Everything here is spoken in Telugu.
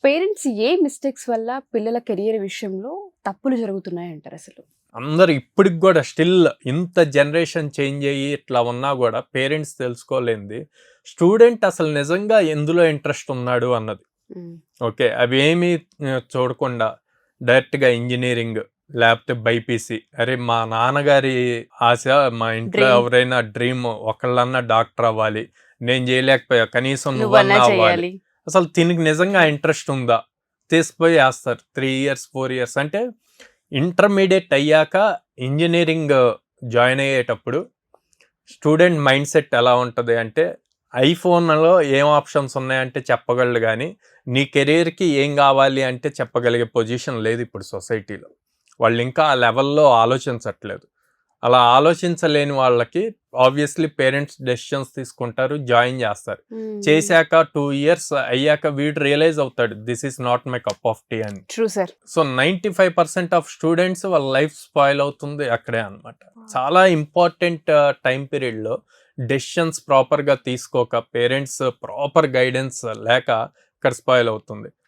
పేరెంట్స్ ఏ మిస్టేక్స్ వల్ల పిల్లల కెరియర్ విషయంలో తప్పులు జరుగుతున్నాయంటారు అసలు? అందరు ఇప్పటికి కూడా స్టిల్ ఇంత జనరేషన్ చేంజ్ అయ్యి ఇట్లా ఉన్నా కూడా పేరెంట్స్ తెలుసుకోలేంది స్టూడెంట్ అసలు నిజంగా ఎందులో ఇంట్రెస్ట్ ఉన్నాడు అన్నది. ఓకే, అవి ఏమీ చూడకుండా డైరెక్ట్గా ఇంజనీరింగ్ లేకపోతే బైపీసీ, అరే మా నాన్నగారి ఆశ, మా ఇంట్లో Dream. ఎవరైనా డ్రీమ్ ఒకళ్ళన్నా డాక్టర్ అవ్వాలి, నేను చేయలేకపోయా కనీసం నువ్వన్నా అవ్వాలి. చేయాలి. అసలు దీనికి నిజంగా ఇంట్రెస్ట్ ఉందా తీసిపోయి వేస్తారు. 3 years 4 years అంటే ఇంటర్మీడియట్ అయ్యాక ఇంజనీరింగ్ జాయిన్ అయ్యేటప్పుడు స్టూడెంట్ మైండ్ సెట్ ఎలా ఉంటుంది అంటే ఐఫోన్లో ఏం ఆప్షన్స్ ఉన్నాయంటే చెప్పగలడు, కానీ నీ కెరీర్కి ఏం కావాలి అంటే చెప్పగలిగే పొజిషన్ లేదు ఇప్పుడు సొసైటీలో. వాళ్ళు ఇంకా ఆ లెవెల్లో ఆలోచించట్లేదు. అలా ఆలోచించలేని వాళ్ళకి ఆబ్వియస్లీ పేరెంట్స్ డెసిషన్స్ తీసుకుంటారు, జాయిన్ చేస్తారు. చేశాక 2 years అయ్యాక వీడు రియలైజ్ అవుతాడు this is not my cup of tea అని. True sir. So 95% of students వాళ్ళ లైఫ్ స్పాయిల్ అవుతుంది అక్కడే అనమాట. చాలా ఇంపార్టెంట్ టైం పీరియడ్లో డెసిషన్స్ ప్రాపర్గా తీసుకోక పేరెంట్స్ ప్రాపర్ గైడెన్స్ లేక ఇక్కడ స్పాయిల్ అవుతుంది.